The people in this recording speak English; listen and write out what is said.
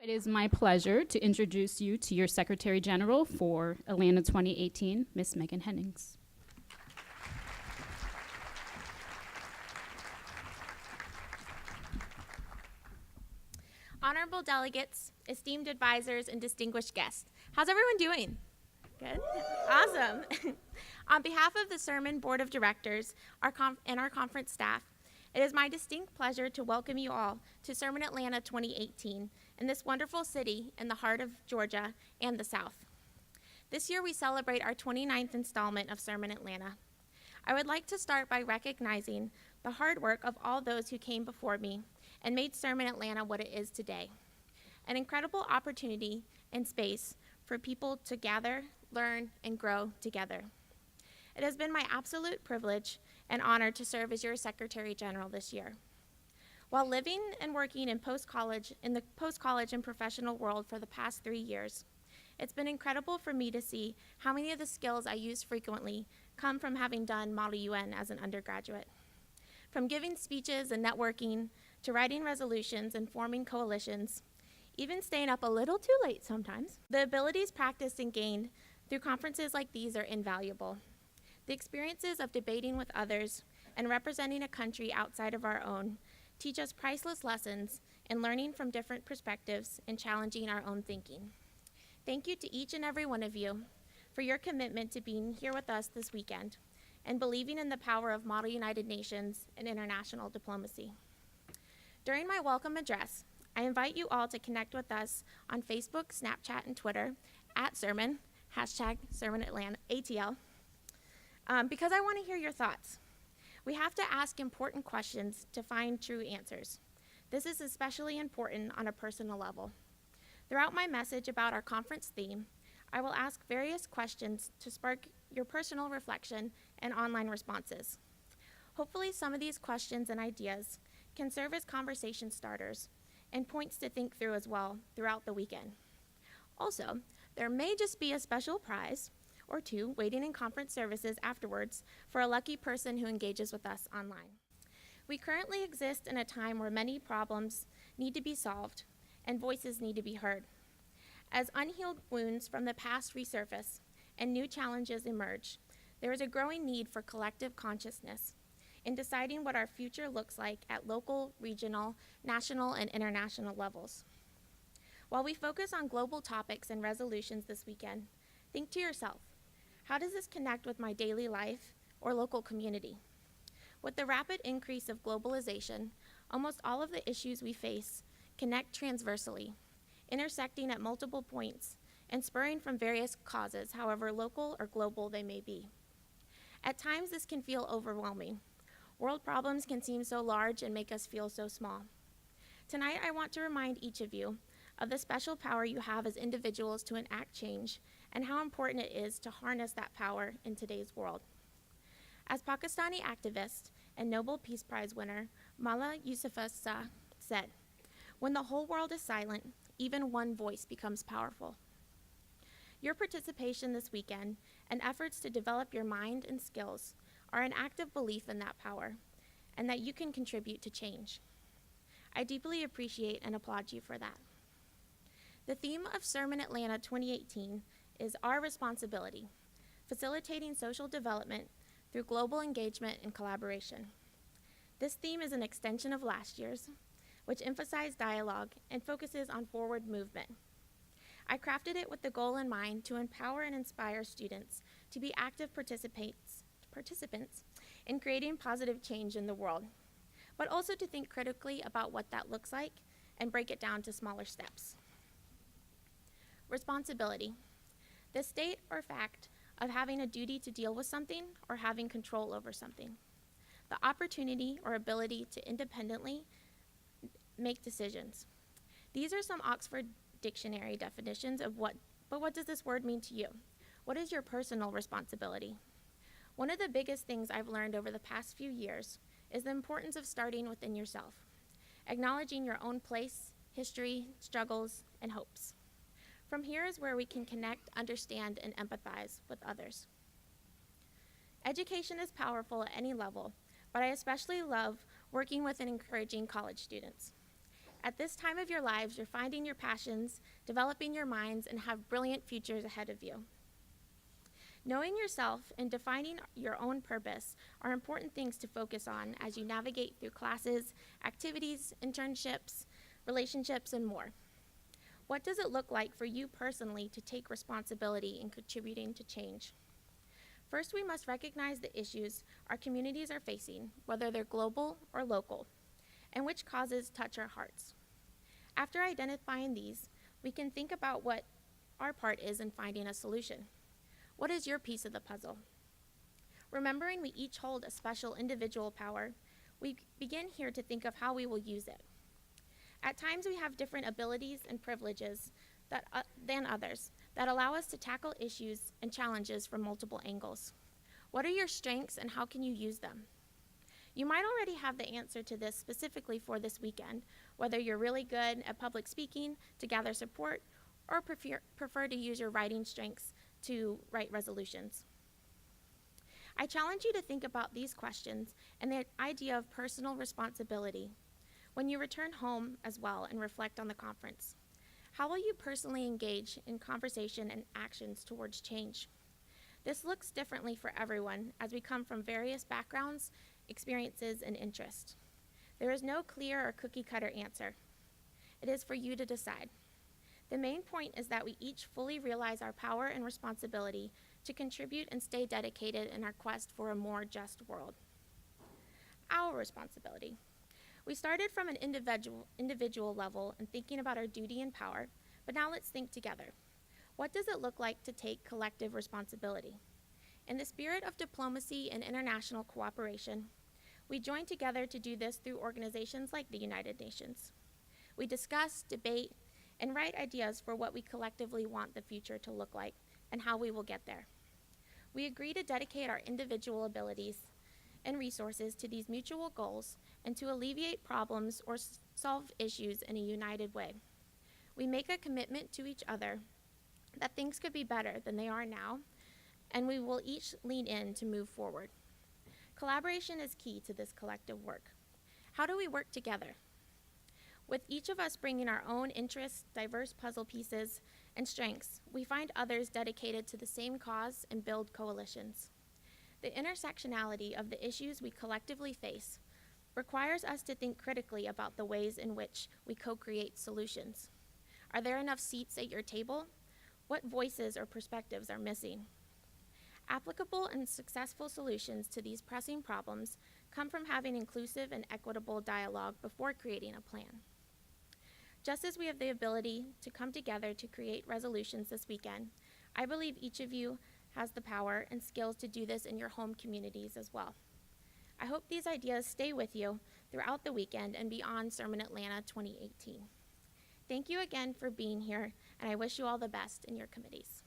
It is my pleasure to introduce you to your Secretary General for Atlanta 2018, Ms. Megan Hennings. Honorable delegates, esteemed advisors, and distinguished guests, how's everyone doing? Good? Awesome. On behalf of the SRMUN Board of Directors and our conference staff, it is my distinct pleasure to welcome you all to SRMUN Atlanta 2018 in this wonderful city in the heart of Georgia and the South. This year we celebrate our 29th installment of SRMUN Atlanta. I would like to start by recognizing the hard work of all those who came before me and made SRMUN Atlanta what it is today. An incredible opportunity and space for people to gather, learn, and grow together. It has been my absolute privilege and honor to serve as your Secretary General this year. While living and working in the post-college and professional world for the past 3 years, it's been incredible for me to see how many of the skills I use frequently come from having done Model UN as an undergraduate. From giving speeches and networking, to writing resolutions and forming coalitions, even staying up a little too late sometimes, the abilities practiced and gained through conferences like these are invaluable. The experiences of debating with others and representing a country outside of our own teach us priceless lessons in learning from different perspectives and challenging our own thinking. Thank you to each and every one of you for your commitment to being here with us this weekend and believing in the power of Model United Nations and international diplomacy. During my welcome address, I invite you all to connect with us on Facebook, Snapchat, and Twitter at SRMUN, hashtag SRMUN Atlanta, ATL, because I want to hear your thoughts. We have to ask important questions to find true answers. This is especially important on a personal level. Throughout my message about our conference theme, I will ask various questions to spark your personal reflection and online responses. Hopefully, some of these questions and ideas can serve as conversation starters and points to think through as well throughout the weekend. Also, there may just be a special prize or two waiting in conference services afterwards for a lucky person who engages with us online. We currently exist in a time where many problems need to be solved and voices need to be heard. As unhealed wounds from the past resurface and new challenges emerge, there is a growing need for collective consciousness in deciding what our future looks like at local, regional, national, and international levels. While we focus on global topics and resolutions this weekend, think to yourself, how does this connect with my daily life or local community? With the rapid increase of globalization, almost all of the issues we face connect transversely, intersecting at multiple points and spurring from various causes, however local or global they may be. At times, this can feel overwhelming. World problems can seem so large and make us feel so small. Tonight, I want to remind each of you of the special power you have as individuals to enact change and how important it is to harness that power in today's world. As Pakistani activist and Nobel Peace Prize winner Malala Yousafzai said, "When the whole world is silent, even one voice becomes powerful." Your participation this weekend and efforts to develop your mind and skills are an active belief in that power and that you can contribute to change. I deeply appreciate and applaud you for that. The theme of SRMUN Atlanta 2018 is Our Responsibility, Facilitating Social Development Through Global Engagement and Collaboration. This theme is an extension of last year's, which emphasized dialogue and focuses on forward movement. I crafted it with the goal in mind to empower and inspire students to be active participants in creating positive change in the world, but also to think critically about what that looks like and break it down to smaller steps. Responsibility, the state or fact of having a duty to deal with something or having control over something. The opportunity or ability to independently make decisions. These are some Oxford Dictionary definitions of what does this word mean to you? What is your personal responsibility? One of the biggest things I've learned over the past few years is the importance of starting within yourself, acknowledging your own place, history, struggles, and hopes. From here is where we can connect, understand, and empathize with others. Education is powerful at any level, but I especially love working with and encouraging college students. At this time of your lives, you're finding your passions, developing your minds, and have brilliant futures ahead of you. Knowing yourself and defining your own purpose are important things to focus on as you navigate through classes, activities, internships, relationships, and more. What does it look like for you personally to take responsibility in contributing to change? First, we must recognize the issues our communities are facing, whether they're global or local, and which causes touch our hearts. After identifying these, we can think about what our part is in finding a solution. What is your piece of the puzzle? Remembering we each hold a special individual power, we begin here to think of how we will use it. At times we have different abilities and privileges than others that allow us to tackle issues and challenges from multiple angles. What are your strengths and how can you use them? You might already have the answer to this specifically for this weekend, whether you're really good at public speaking to gather support or prefer to use your writing strengths to write resolutions. I challenge you to think about these questions and the idea of personal responsibility when you return home as well and reflect on the conference. How will you personally engage in conversation and actions towards change? This looks differently for everyone as we come from various backgrounds, experiences, and interests. There is no clear or cookie-cutter answer. It is for you to decide. The main point is that we each fully realize our power and responsibility to contribute and stay dedicated in our quest for a more just world. Our responsibility. We started from an individual level and thinking about our duty and power, but now let's think together. What does it look like to take collective responsibility? In the spirit of diplomacy and international cooperation, we join together to do this through organizations like the United Nations. We discuss, debate, and write ideas for what we collectively want the future to look like and how we will get there. We agree to dedicate our individual abilities and resources to these mutual goals and to alleviate problems or solve issues in a united way. We make a commitment to each other that things could be better than they are now, and we will each lean in to move forward. Collaboration is key to this collective work. How do we work together? With each of us bringing our own interests, diverse puzzle pieces, and strengths, we find others dedicated to the same cause and build coalitions. The intersectionality of the issues we collectively face requires us to think critically about the ways in which we co-create solutions. Are there enough seats at your table? What voices or perspectives are missing? Applicable and successful solutions to these pressing problems come from having inclusive and equitable dialogue before creating a plan. Just as we have the ability to come together to create resolutions this weekend, I believe each of you has the power and skills to do this in your home communities as well. I hope these ideas stay with you throughout the weekend and beyond Sermon Atlanta 2018. Thank you again for being here, and I wish you all the best in your committees.